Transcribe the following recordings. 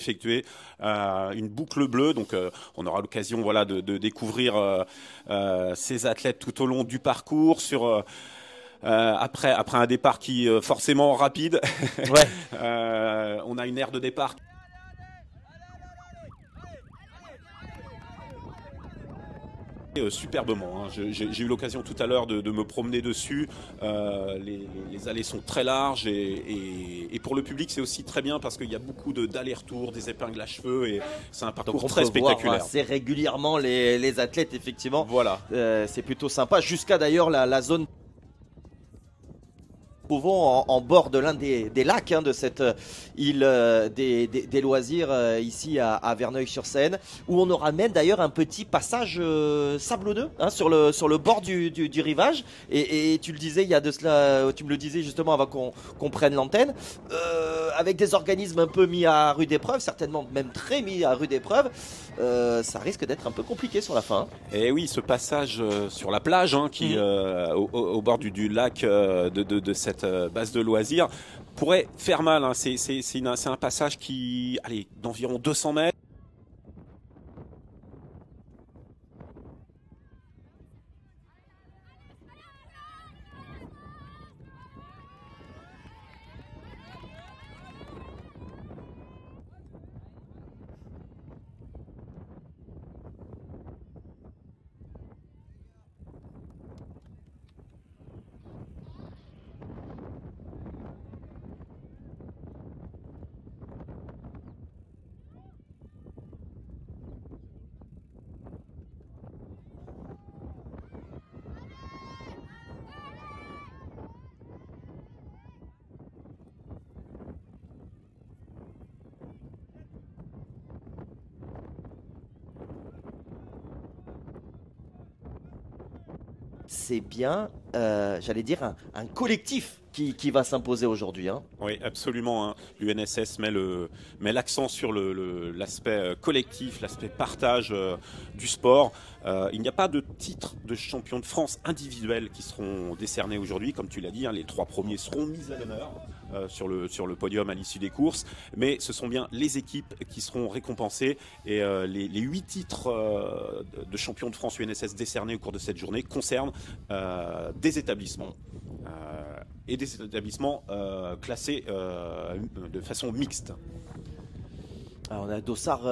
effectuer une boucle bleue. Donc on aura l'occasion voilà, de découvrir ces athlètes tout au long du parcours après un départ qui forcément rapide. Ouais. On a une aire de départ superbement. Hein. J'ai eu l'occasion tout à l'heure de me promener dessus. Les allées sont très larges et pour le public c'est aussi très bien parce qu'il y a beaucoup d'allers-retours, des épingles à cheveux et c'est un parcours très spectaculaire. Voir assez régulièrement les athlètes effectivement. Voilà. C'est plutôt sympa jusqu'à d'ailleurs la zone. Nous trouvons en bord de l'un des lacs de cette île des loisirs ici à Verneuil-sur-Seine, où on aura même d'ailleurs un petit passage sablonneux sur le bord du rivage. Et tu le disais, il y a de cela, tu me le disais justement avant qu'on prenne l'antenne, avec des organismes un peu mis à rude épreuve, certainement même très mis à rude épreuve, ça risque d'être un peu compliqué sur la fin. Et oui, ce passage sur la plage qui au bord du lac de cette base de loisirs pourrait faire mal. Hein. C'est un passage qui, allez, d'environ 200 mètres. C'est bien, j'allais dire, un collectif qui va s'imposer aujourd'hui. Hein. Oui, absolument. Hein. L'UNSS met l'accent sur l'aspect collectif, l'aspect partage du sport. Il n'y a pas de titre de champion de France individuel qui seront décernés aujourd'hui. Comme tu l'as dit, hein, les 3 premiers seront mis à l'honneur sur le podium à l'issue des courses. Mais ce sont bien les équipes qui seront récompensées. Et les 8 titres de champion de France UNSS décernés au cours de cette journée concernent des établissements. Et des établissements classés de façon mixte. Alors on a Dossard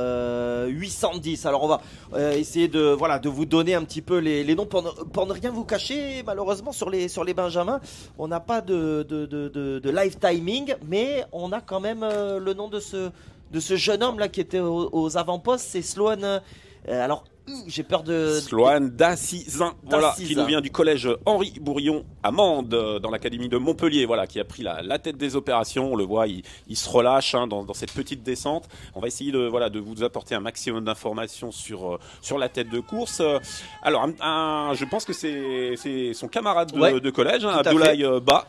810. Alors on va essayer de vous donner un petit peu les noms pour ne rien vous cacher. Malheureusement sur les Benjamins, on n'a pas de live timing, mais on a quand même le nom de ce jeune homme là qui était aux avant-postes. C'est Sloan. Alors j'ai peur de... Sloan Dassizin, voilà, qui nous vient du collège Henri Bourillon à Mende, dans l'académie de Montpellier, voilà, qui a pris la tête des opérations. On le voit, il se relâche dans cette petite descente. On va essayer de vous apporter un maximum d'informations sur la tête de course. Alors, je pense que c'est son camarade de collège, Abdoulaye Ba,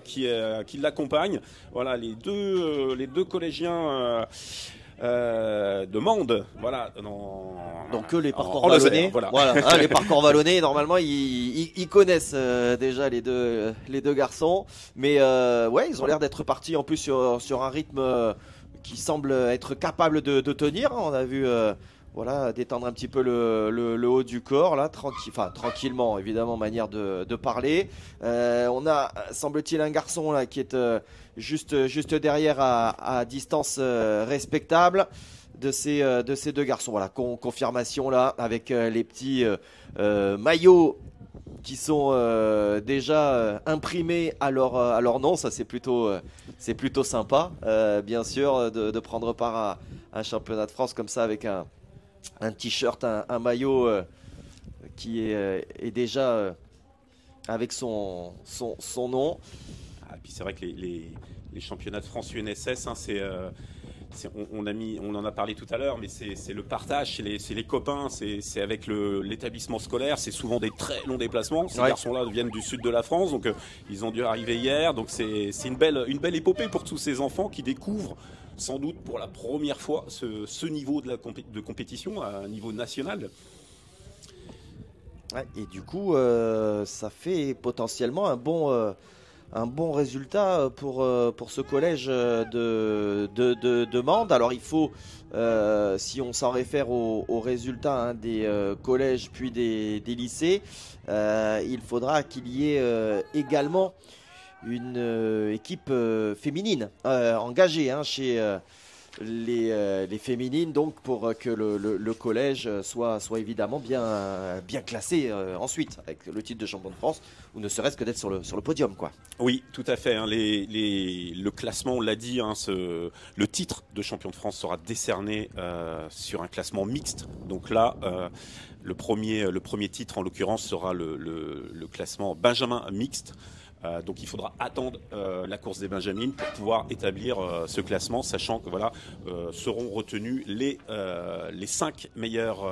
qui l'accompagne. Voilà, les deux collégiens... de Mende, voilà. Donc les parcours vallonnés, voilà, les parcours vallonnés, normalement ils connaissent déjà les deux garçons, mais ouais, ils ont l'air d'être partis en plus sur un rythme qui semble être capable de tenir. On a vu voilà, détendre un petit peu le haut du corps là, tranquillement évidemment, manière de parler. On a, semble-t-il, un garçon là qui est juste derrière à distance respectable de ces deux garçons. Voilà, confirmation là avec les petits maillots qui sont déjà imprimés à leur nom. Ça c'est plutôt sympa, bien sûr, de prendre part à un championnat de France comme ça avec un t-shirt, un maillot qui est déjà avec son nom. Et puis c'est vrai que les championnats de France UNSS, hein, on en a parlé tout à l'heure, mais c'est le partage, c'est les copains, c'est avec l'établissement scolaire. C'est souvent des très longs déplacements. Ces garçons-là viennent du sud de la France, donc ils ont dû arriver hier. Donc c'est une belle épopée pour tous ces enfants qui découvrent sans doute pour la première fois ce niveau de compétition à un niveau national. Ouais, et du coup, ça fait potentiellement un bon un bon résultat pour ce collège de Mende. Alors il faut, si on s'en réfère aux résultats des collèges puis des lycées, il faudra qu'il y ait également une équipe féminine engagée chez les féminines, donc pour que le collège soit évidemment bien classé ensuite avec le titre de champion de France, ou ne serait-ce que d'être sur le podium, quoi. Oui, tout à fait. Le classement, on l'a dit, le titre de champion de France sera décerné sur un classement mixte. Donc là, le premier titre en l'occurrence sera le classement Benjamin mixte. Donc il faudra attendre la course des Benjamines pour pouvoir établir ce classement, sachant que seront retenus les 5 meilleurs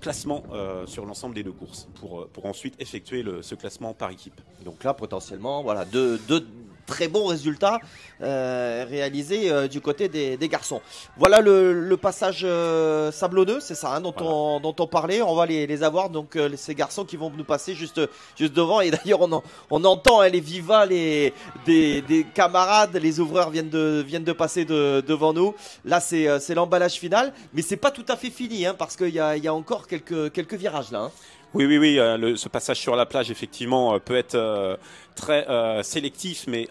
classements sur l'ensemble des 2 courses pour ensuite effectuer ce classement par équipe. Donc là potentiellement deux très bons résultats réalisés du côté des garçons. Voilà le passage sablonneux, c'est ça dont on parlait. On va les avoir, donc ces garçons qui vont nous passer juste devant. Et d'ailleurs on entend les vivas des camarades, les ouvreurs viennent de passer devant nous. Là c'est l'emballage final, mais c'est pas tout à fait fini parce qu'il y a encore quelques virages là. Oui, ce passage sur la plage, effectivement, peut être très sélectif, mais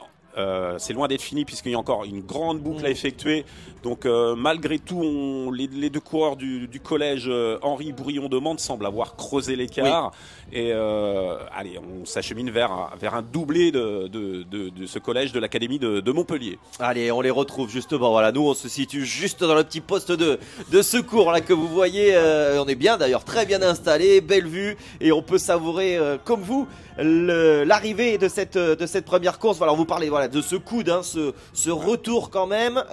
c'est loin d'être fini puisqu'il y a encore une grande boucle à effectuer. Donc malgré tout, les 2 coureurs du collège Henri Bourillon de Mende semblent avoir creusé l'écart. Oui. Et on s'achemine vers un doublé de ce collège de l'académie de Montpellier. Allez, on les retrouve justement. Voilà, nous on se situe juste dans le petit poste de secours là que vous voyez. On est bien d'ailleurs, très bien installé, belle vue, et on peut savourer comme vous l'arrivée de cette première course. Voilà, on vous parlait de ce coude, ce retour quand même,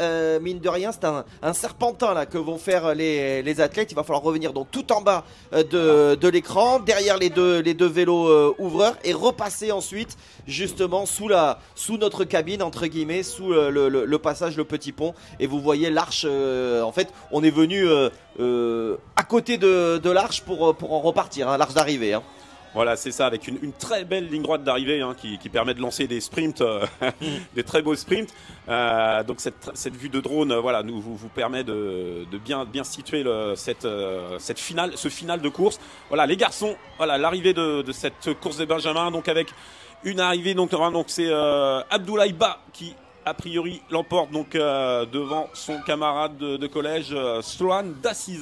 mine de rien, c'est un serpentin là que vont faire les athlètes. Il va falloir revenir donc tout en bas de l'écran, derrière les deux vélos ouvreurs, et repasser ensuite justement sous notre cabine entre guillemets, sous le passage, le petit pont, et vous voyez l'arche. En fait, on est venu à côté de l'arche pour en repartir, l'arche d'arrivée. Voilà, c'est ça, avec une très belle ligne droite d'arrivée qui permet de lancer des sprints, des très beaux sprints. Donc cette vue de drone, vous permet de bien situer ce final de course. Voilà, les garçons, l'arrivée de cette course des Benjamins, donc avec une arrivée, donc c'est Abdoulaye Ba qui a priori l'emporte donc devant son camarade de collège Sloan Dassis.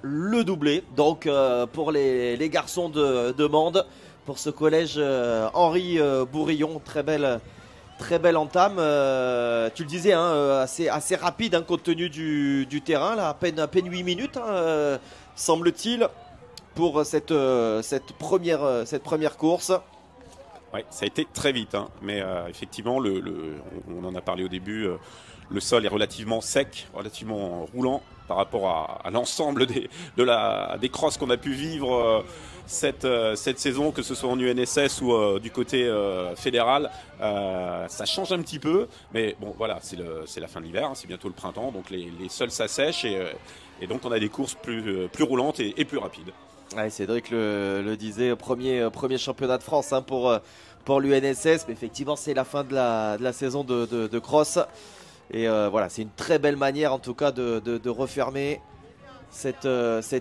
Le doublé donc pour les garçons de Mende, pour ce collège Henri Bourillon. Très belle entame, tu le disais, assez rapide compte tenu du terrain là, à peine 8 minutes semble-t-il pour cette première course. Ouais, ça a été très vite, mais effectivement, on en a parlé au début, le sol est relativement sec, relativement roulant par rapport à l'ensemble des crosses qu'on a pu vivre cette saison, que ce soit en UNSS ou du côté fédéral. Ça change un petit peu, mais bon, voilà, c'est la fin de l'hiver, c'est bientôt le printemps, donc les sols s'assèchent et donc on a des courses plus roulantes et plus rapides. Ouais, Cédric le disait, premier championnat de France pour l'UNSS, mais effectivement c'est la fin de la saison de cross. Et c'est une très belle manière en tout cas de refermer cette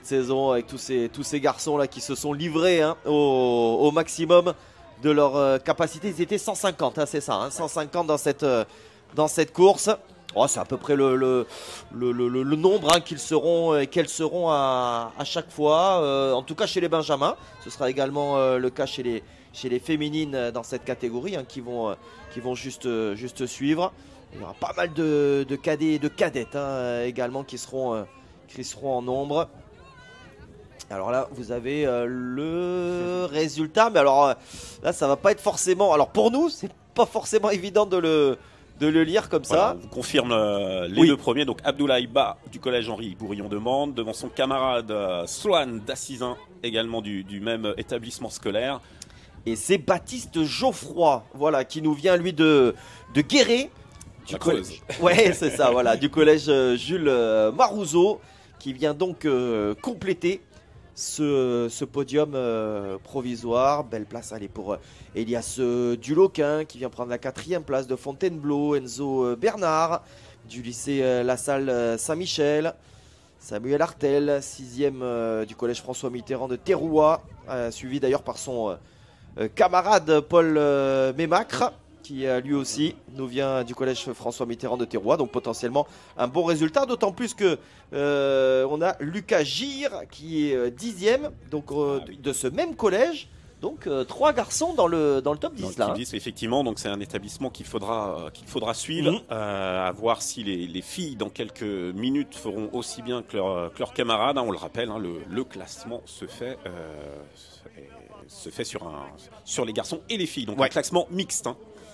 saison avec tous ces garçons là qui se sont livrés au maximum de leur capacité. Ils étaient 150, c'est ça, 150 dans cette course. C'est à peu près le nombre qu'elles seront à chaque fois, en tout cas chez les Benjamins. Ce sera également le cas chez les féminines dans cette catégorie qui vont juste suivre. Il y aura pas mal de cadets et de cadettes également qui seront en nombre. Alors là, vous avez le résultat, mais alors là, ça va pas être forcément. Alors pour nous, c'est pas forcément évident de le lire comme ça. On confirme les deux premiers. Donc Abdoulaye Ba du collège Henri Bourillon de Mende devant son camarade Sloan Dassizin, également du même établissement scolaire. Et c'est Baptiste Geoffroy, qui nous vient lui de Guéret. Du collège. Ouais, c'est ça, du collège Jules Marouzeau, qui vient donc compléter ce podium provisoire. Belle place allez, pour Elias Duloquin qui vient prendre la 4e place de Fontainebleau. Enzo Bernard du lycée La Salle Saint-Michel. Samuel Artel, 6e du collège François Mitterrand de Thérouat, suivi d'ailleurs par son camarade Paul Mémacre, qui lui aussi nous vient du collège François Mitterrand de Thérouat. Donc potentiellement un bon résultat, d'autant plus que on a Lucas Gire qui est 10e donc, de ce même collège. Donc 3 garçons dans le top 10 là. 10, effectivement, donc c'est un établissement qu'il faudra suivre, à voir si les filles dans quelques minutes feront aussi bien que leurs camarades. On le rappelle, le classement se fait sur les garçons et les filles, donc un classement mixte.